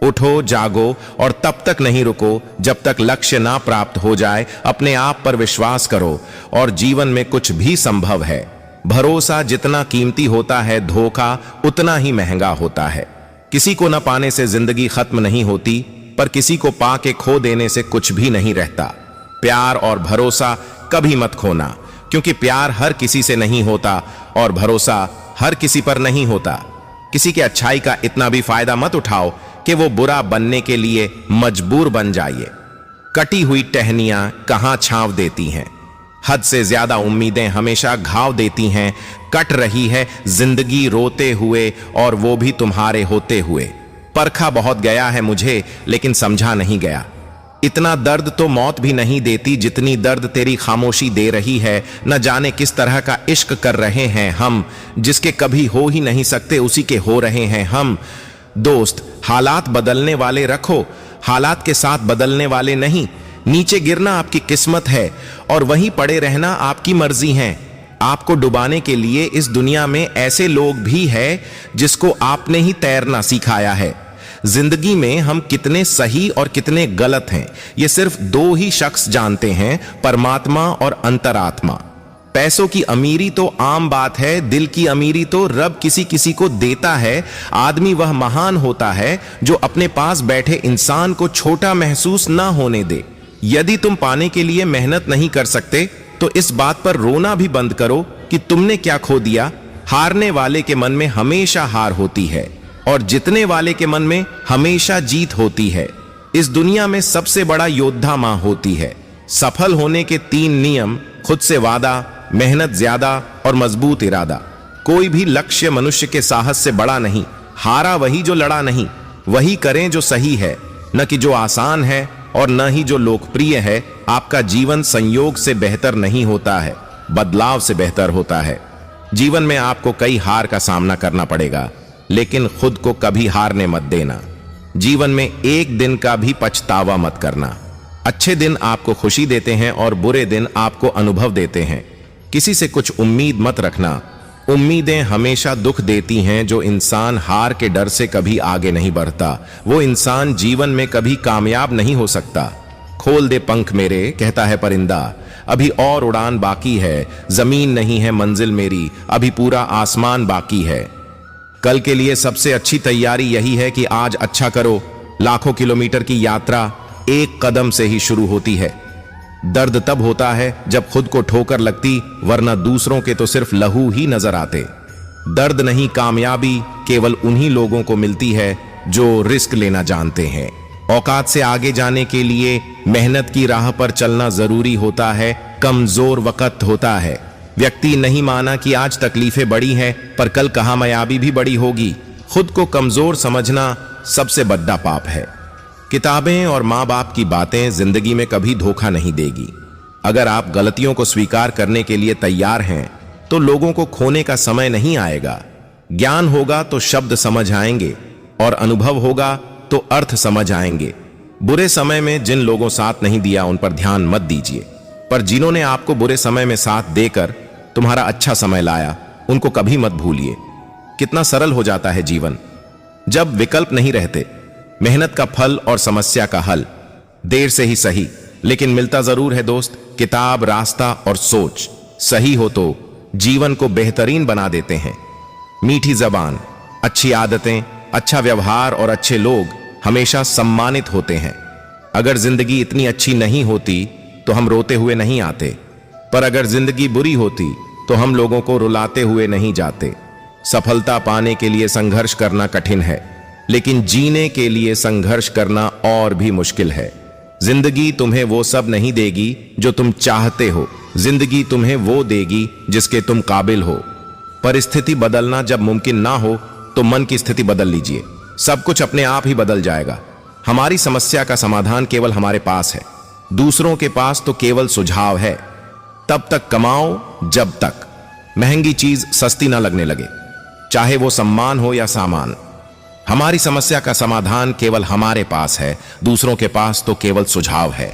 उठो, जागो और तब तक नहीं रुको जब तक लक्ष्य ना प्राप्त हो जाए। अपने आप पर विश्वास करो और जीवन में कुछ भी संभव है। भरोसा जितना कीमती होता है, धोखा उतना ही महंगा होता है। किसी को न पाने से जिंदगी खत्म नहीं होती, पर किसी को पाके खो देने से कुछ भी नहीं रहता। प्यार और भरोसा कभी मत खोना, क्योंकि प्यार हर किसी से नहीं होता और भरोसा हर किसी पर नहीं होता। किसी के अच्छाई का इतना भी फायदा मत उठाओ कि वो बुरा बनने के लिए मजबूर बन जाइए। कटी हुई टहनियां कहां छांव देती हैं। हद से ज्यादा उम्मीदें हमेशा घाव देती हैं। कट रही है जिंदगी रोते हुए, और वो भी तुम्हारे होते हुए। परखा बहुत गया है मुझे, लेकिन समझा नहीं गया। इतना दर्द तो मौत भी नहीं देती जितनी दर्द तेरी खामोशी दे रही है। न जाने किस तरह का इश्क कर रहे हैं हम, जिसके कभी हो ही नहीं सकते उसी के हो रहे हैं हम। दोस्त, हालात बदलने वाले रखो, हालात के साथ बदलने वाले नहीं। नीचे गिरना आपकी किस्मत है और वहीं पड़े रहना आपकी मर्जी है। आपको डुबाने के लिए इस दुनिया में ऐसे लोग भी हैं जिसको आपने ही तैरना सिखाया है। जिंदगी में हम कितने सही और कितने गलत हैं, ये सिर्फ दो ही शख्स जानते हैं, परमात्मा और अंतरात्मा। पैसों की अमीरी तो आम बात है, दिल की अमीरी तो रब किसी किसी को देता है। आदमी वह महान होता है जो अपने पास बैठे इंसान को छोटा महसूस ना होने दे। यदि तुम पाने के लिए मेहनत नहीं कर सकते तो इस बात पर रोना भी बंद करो कि तुमने क्या खो दिया। हारने वाले के मन में हमेशा हार होती है और जीतने वाले के मन में हमेशा जीत होती है। इस दुनिया में सबसे बड़ा योद्धा मां होती है। सफल होने के 3 नियम: खुद से वादा, मेहनत ज्यादा और मजबूत इरादा। कोई भी लक्ष्य मनुष्य के साहस से बड़ा नहीं। हारा वही जो लड़ा नहीं। वही करें जो सही है, न कि जो आसान है और न ही जो लोकप्रिय है। आपका जीवन संयोग से बेहतर नहीं होता है, बदलाव से बेहतर होता है। जीवन में आपको कई हार का सामना करना पड़ेगा, लेकिन खुद को कभी हारने मत देना। जीवन में एक दिन का भी पछतावा मत करना। अच्छे दिन आपको खुशी देते हैं और बुरे दिन आपको अनुभव देते हैं। किसी से कुछ उम्मीद मत रखना। उम्मीदें हमेशा दुख देती हैं। जो इंसान हार के डर से कभी आगे नहीं बढ़ता, वो इंसान जीवन में कभी कामयाब नहीं हो सकता। खोल दे पंख मेरे, कहता है परिंदा, अभी और उड़ान बाकी है। जमीन नहीं है मंजिल मेरी, अभी पूरा आसमान बाकी है। कल के लिए सबसे अच्छी तैयारी यही है कि आज अच्छा करो। लाखों किलोमीटर की यात्रा एक कदम से ही शुरू होती है। दर्द तब होता है जब खुद को ठोकर लगती, वरना दूसरों के तो सिर्फ लहू ही नजर आते। दर्द नहीं, कामयाबी केवल उन्हीं लोगों को मिलती है जो रिस्क लेना जानते हैं। औकात से आगे जाने के लिए मेहनत की राह पर चलना जरूरी होता है। कमजोर वक्त होता है। व्यक्ति नहीं माना कि आज तकलीफें बड़ी हैं, पर कल कामयाबी भी बड़ी होगी। खुद को कमजोर समझना सबसे बड़ा पाप है। किताबें और माँ बाप की बातें जिंदगी में कभी धोखा नहीं देगी। अगर आप गलतियों को स्वीकार करने के लिए तैयार हैं तो लोगों को खोने का समय नहीं आएगा। ज्ञान होगा तो शब्द समझ आएंगे और अनुभव होगा तो अर्थ समझ आएंगे। बुरे समय में जिन लोगों साथ नहीं दिया उन पर ध्यान मत दीजिए, पर जिन्होंने आपको बुरे समय में साथ देकर तुम्हारा अच्छा समय लाया, उनको कभी मत भूलिए। कितना सरल हो जाता है जीवन जब विकल्प नहीं रहते। मेहनत का फल और समस्या का हल देर से ही सही, लेकिन मिलता जरूर है दोस्त। किताब, रास्ता और सोच सही हो तो जीवन को बेहतरीन बना देते हैं। मीठी जबान, अच्छी आदतें, अच्छा व्यवहार और अच्छे लोग हमेशा सम्मानित होते हैं। अगर जिंदगी इतनी अच्छी नहीं होती तो हम रोते हुए नहीं आते, पर अगर जिंदगी बुरी होती तो हम लोगों को रुलाते हुए नहीं जाते। सफलता पाने के लिए संघर्ष करना कठिन है, लेकिन जीने के लिए संघर्ष करना और भी मुश्किल है। जिंदगी तुम्हें वो सब नहीं देगी जो तुम चाहते हो। जिंदगी तुम्हें वो देगी जिसके तुम काबिल हो। परिस्थिति बदलना जब मुमकिन ना हो तो मन की स्थिति बदल लीजिए। सब कुछ अपने आप ही बदल जाएगा। हमारी समस्या का समाधान केवल हमारे पास है, दूसरों के पास तो केवल सुझाव है। तब तक कमाओ जब तक महंगी चीज सस्ती ना लगने लगे, चाहे वो सम्मान हो या सामान। हमारी समस्या का समाधान केवल हमारे पास है, दूसरों के पास तो केवल सुझाव है।